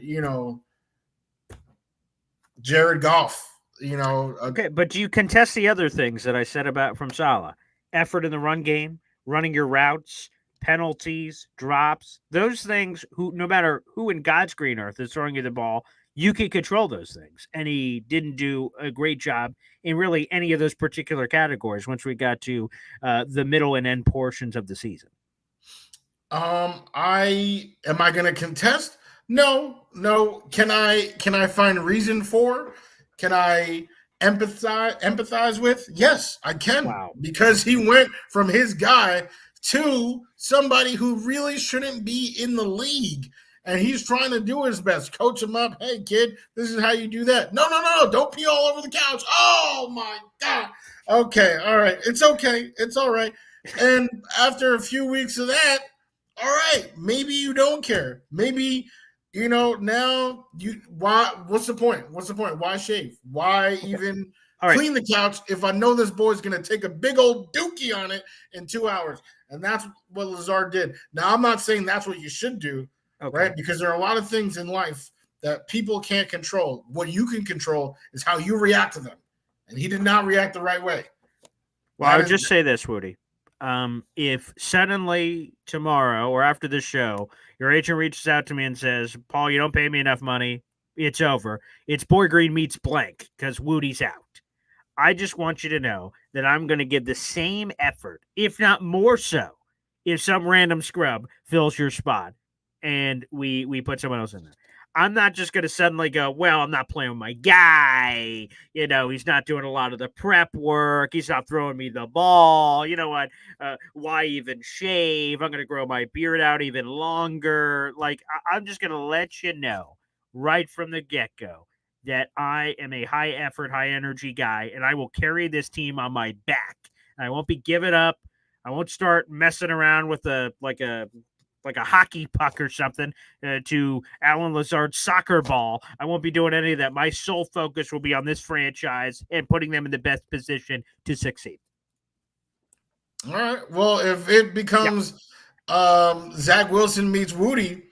[SPEAKER 1] Jared Goff,
[SPEAKER 2] Okay, but do you contest the other things that I said about from Saleh? Effort in the run game, running your routes, penalties, drops, those things, no matter who in God's green earth is throwing you the ball, you can control those things. And he didn't do a great job in really any of those particular categories once we got to the middle and end portions of the season.
[SPEAKER 1] Am I going to contest? No. Can I find reason for? Can I empathize with? Yes, I can.
[SPEAKER 2] Wow.
[SPEAKER 1] Because he went from his guy to somebody who really shouldn't be in the league. And he's trying to do his best. Coach him up. Hey, kid, this is how you do that. No. Don't pee all over the couch. Oh, my God. Okay. All right. It's okay. It's all right. And after a few weeks of that, all right, maybe you don't care. Maybe, now what's the point? Why shave? Why even clean the couch if I know this boy's going to take a big old dookie on it in 2 hours? And that's what Lazard did. Now, I'm not saying that's what you should do, right? Because there are a lot of things in life that people can't control. What you can control is how you react to them. And he did not react the right way.
[SPEAKER 2] Well, I would just say this, Woody. If suddenly tomorrow or after the show, your agent reaches out to me and says, Paul, you don't pay me enough money, it's over. It's Boy Green meets blank because Woody's out. I just want you to know that I'm going to give the same effort, if not more so, if some random scrub fills your spot and we put someone else in there. I'm not just going to suddenly go, well, I'm not playing with my guy. He's not doing a lot of the prep work. He's not throwing me the ball. You know what? Why even shave? I'm going to grow my beard out even longer. Like, I'm just going to let you know right from the get-go that I am a high-effort, high-energy guy, and I will carry this team on my back. I won't be giving up. I won't start messing around with a hockey puck or something to Alan Lazard's soccer ball. I won't be doing any of that. My sole focus will be on this franchise and putting them in the best position to succeed.
[SPEAKER 1] All right. Well, if it becomes Zach Wilson meets Wudi,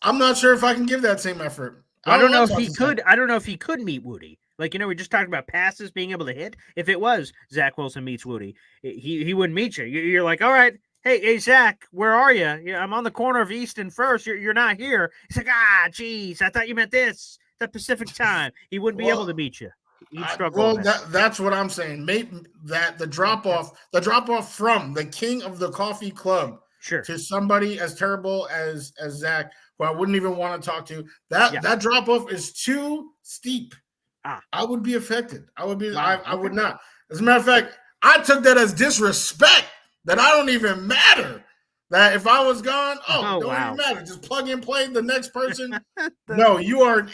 [SPEAKER 1] I'm not sure if I can give that same effort.
[SPEAKER 2] I don't know if he could. I don't know if he could meet Wudi. Like, we just talked about passes being able to hit. If it was Zach Wilson meets Wudi, he wouldn't meet you. You're like, all right. Hey, Zach, where are you? Yeah, I'm on the corner of East and First. You're not here. He's like, geez, I thought you meant this. The Pacific time. He wouldn't be able to meet you. He'd struggle.
[SPEAKER 1] Well, that's what I'm saying. Maybe that the drop off from the king of the coffee club to somebody as terrible as Zach, who I wouldn't even want to talk to. That drop off is too steep. I would be affected. I would be.
[SPEAKER 2] Wow,
[SPEAKER 1] I would not. As a matter of fact, I took that as disrespect. That I don't even matter. That if I was gone, don't even matter. Just plug and play the next person. No, you are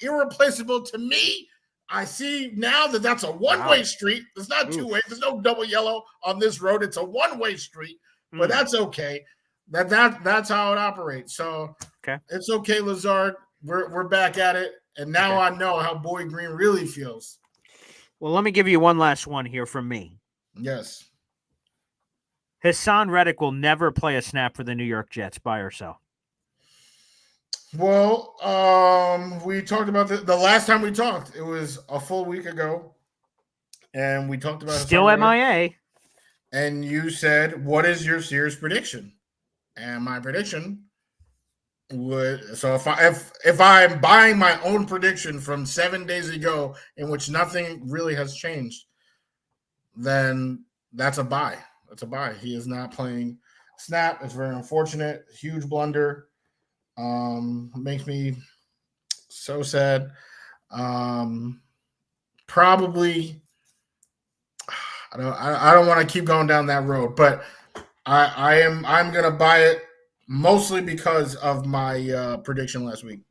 [SPEAKER 1] irreplaceable to me. I see now that that's a one-way street. It's not two-way. There's no double yellow on this road. It's a one-way street, but that's okay. That's how it operates. So it's okay, Lazard. We're back at it, and now I know how Boy Green really feels.
[SPEAKER 2] Well, let me give you one last one here from me.
[SPEAKER 1] Yes.
[SPEAKER 2] Hassan Reddick will never play a snap for the New York Jets, buy or sell.
[SPEAKER 1] Well, we talked about the last time we talked. It was a full week ago, and we talked about
[SPEAKER 2] still MIA.
[SPEAKER 1] And you said, "What is your serious prediction?" And my prediction would if I'm buying my own prediction from 7 days ago, in which nothing really has changed, then that's a buy. That's a buy. He is not playing snap. It's very unfortunate. Huge blunder. Makes me so sad. Probably I don't want to keep going down that road, but I'm gonna buy it mostly because of my prediction last week.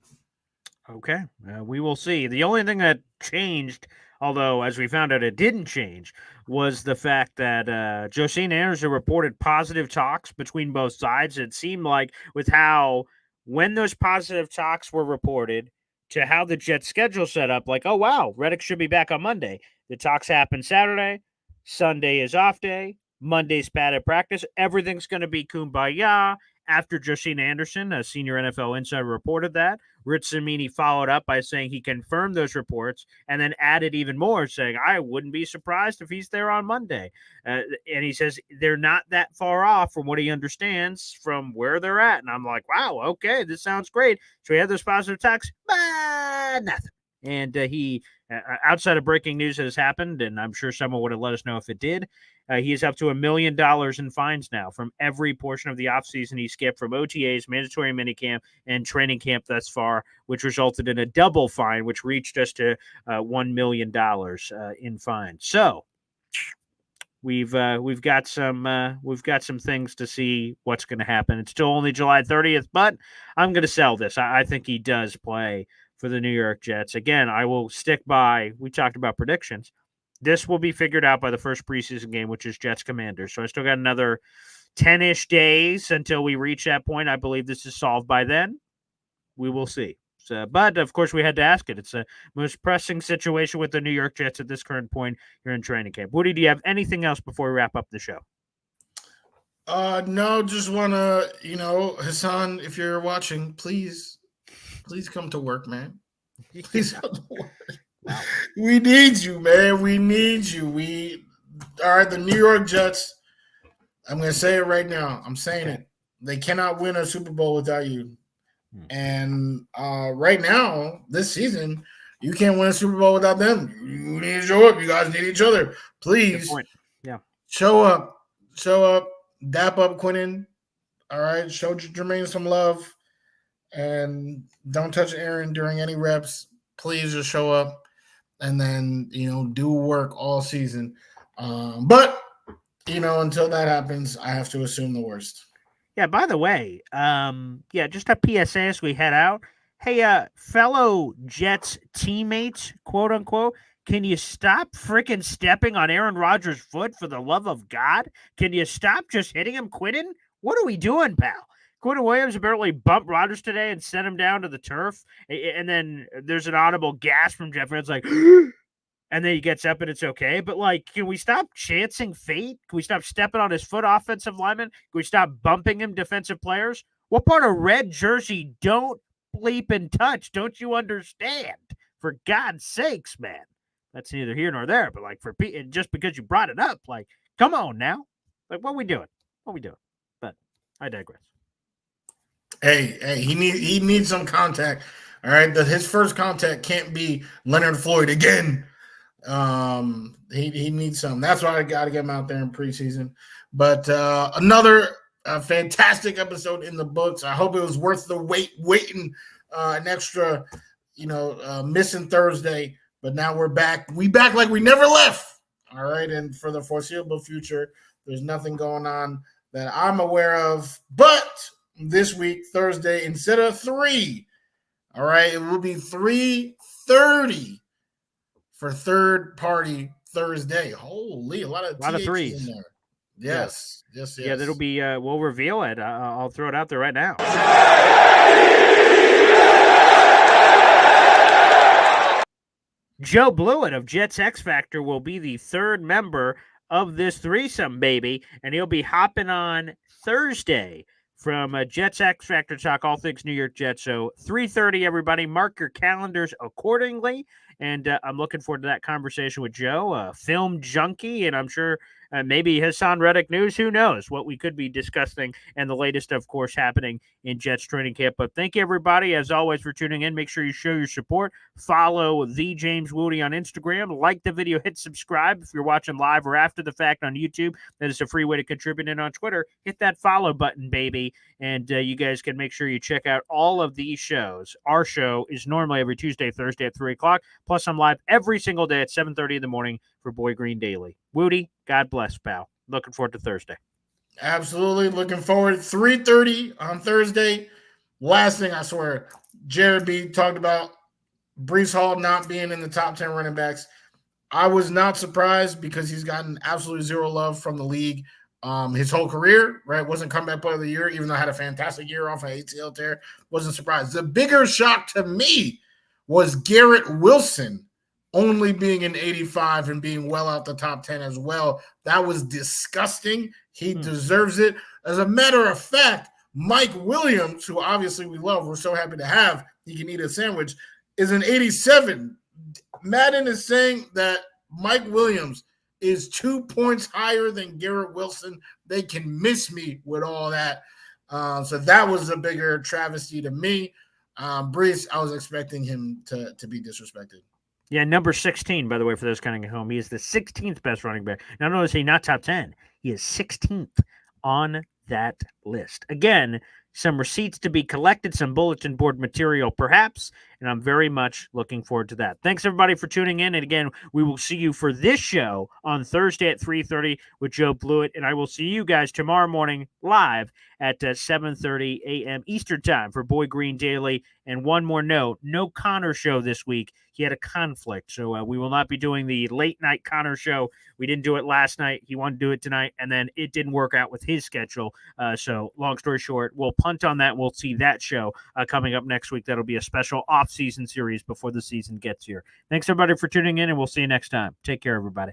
[SPEAKER 2] Okay, we will see. The only thing that changed, although as we found out it didn't change, was the fact that Josina Anderson reported positive talks between both sides. It seemed like with how when those positive talks were reported to how the Jets schedule set up, like, oh, wow, Reddick should be back on Monday. The talks happen Saturday. Sunday is off day. Monday's padded practice. Everything's going to be kumbaya. After Josina Anderson, a senior NFL insider, reported that, Rich Cimini followed up by saying he confirmed those reports and then added even more, saying, I wouldn't be surprised if he's there on Monday. And he says they're not that far off from what he understands from where they're at. And I'm like, wow, okay, this sounds great. So he had those positive talks, but nothing. And he, outside of breaking news that has happened, and I'm sure someone would have let us know if it did, he is up to $1 million in fines now from every portion of the offseason he skipped from OTAs, mandatory minicamp, and training camp thus far, which resulted in a double fine, which reached us to $1 million in fines. So we've got some things to see what's going to happen. It's still only July 30th, but I'm going to sell this. I think he does play for the New York Jets. Again, I will stick by. We talked about predictions. This will be figured out by the first preseason game, which is Jets Commanders. So I still got another 10-ish days until we reach that point. I believe this is solved by then. We will see. So, but, of course, we had to ask it. It's the most pressing situation with the New York Jets at this current point here in training camp. Woody, do you have anything else before we wrap up the show?
[SPEAKER 1] No, just want to, Hassan, if you're watching, please come to work, man. Please come to work. Wow. We need you, man. We need you. We are the New York Jets. I'm going to say it right now. I'm saying it. They cannot win a Super Bowl without you. And right now, this season, you can't win a Super Bowl without them. You need to show up. You guys need each other. Please show up. Dap up Quinnen. All right. Show Jermaine some love. And don't touch Aaron during any reps. Please just show up. And then, do work all season. But, until that happens, I have to assume the worst.
[SPEAKER 2] Yeah, by the way, just a PSA as we head out. Hey, fellow Jets teammates, quote unquote, can you stop freaking stepping on Aaron Rodgers' foot for the love of God? Can you stop just hitting him, Quinnen? What are we doing, pal? Quentin Williams apparently bumped Rodgers today and sent him down to the turf. And then there's an audible gasp from Jeff. It's like, and then he gets up and it's okay. But, can we stop chancing fate? Can we stop stepping on his foot, offensive lineman? Can we stop bumping him, defensive players? What part of red jersey don't bleep and touch? Don't you understand? For God's sakes, man. That's neither here nor there. But, just because you brought it up, come on now. What are we doing? But I digress.
[SPEAKER 1] Hey, he needs some contact. All right. His first contact can't be Leonard Floyd again. He needs some. That's why I got to get him out there in preseason. But another fantastic episode in the books. I hope it was worth the waiting an extra, missing Thursday but now we're back. We back like we never left. All right, and for the foreseeable future, there's nothing going on that I'm aware of. But this week, Thursday, instead of 3, all right, it will be 3:30 for third party Thursday. Holy, a lot of
[SPEAKER 2] threes
[SPEAKER 1] in there. Yes.
[SPEAKER 2] Yeah, that'll be. We'll reveal it. I'll throw it out there right now. Joe Blewett of Jets X Factor will be the third member of this threesome, baby, and he'll be hopping on Thursday from Jets X Factor Talk, all things New York Jets. So 3:30, everybody. Mark your calendars accordingly. And I'm looking forward to that conversation with Joe, a film junkie, and I'm sure maybe Hassan Reddick news. Who knows what we could be discussing, and the latest, of course, happening in Jets training camp. But thank you, everybody, as always, for tuning in. Make sure you show your support. Follow the James Wudi on Instagram. Like the video. Hit subscribe if you're watching live or after the fact on YouTube. That is a free way to contribute. And on Twitter, hit that follow button, baby. And you guys can make sure you check out all of these shows. Our show is normally every Tuesday, Thursday at 3 o'clock. Plus, I'm live every single day at 7:30 in the morning for Boy Green Daily. Wudi, God bless, pal. Looking forward to Thursday.
[SPEAKER 1] Absolutely. Looking forward. 3:30 on Thursday. Last thing, I swear, Jared B. talked about Breece Hall not being in the top 10 running backs. I was not surprised because he's gotten absolutely zero love from the league his whole career, right? Wasn't comeback player of the year, even though I had a fantastic year off an ACL tear. Wasn't surprised. The bigger shock to me was Garrett Wilson only being an 85 and being well out the top 10 as well. That was disgusting. He deserves it. As a matter of fact, Mike Williams, who obviously we love, we're so happy to have, he can eat a sandwich, is an 87. Madden is saying that Mike Williams is 2 points higher than Garrett Wilson. They can miss me with all that. So that was a bigger travesty to me. Breece, I was expecting him to be disrespected.
[SPEAKER 2] Yeah, number 16, by the way, for those counting at home. He is the 16th best running back. Not only is he not top 10, he is 16th on that list. Again, some receipts to be collected, some bulletin board material perhaps, and I'm very much looking forward to that. Thanks, everybody, for tuning in. And again, we will see you for this show on Thursday at 3:30 with Joe Blewett, and I will see you guys tomorrow morning live at 7:30 a.m. Eastern Time for Boy Green Daily. And one more note, no Connor show this week. He had a conflict, so we will not be doing the late-night Connor show. We didn't do it last night. He wanted to do it tonight, and then it didn't work out with his schedule. So long story short, we'll punt on that. We'll see that show coming up next week. That'll be a special off-season series before the season gets here. Thanks, everybody, for tuning in, and we'll see you next time. Take care, everybody.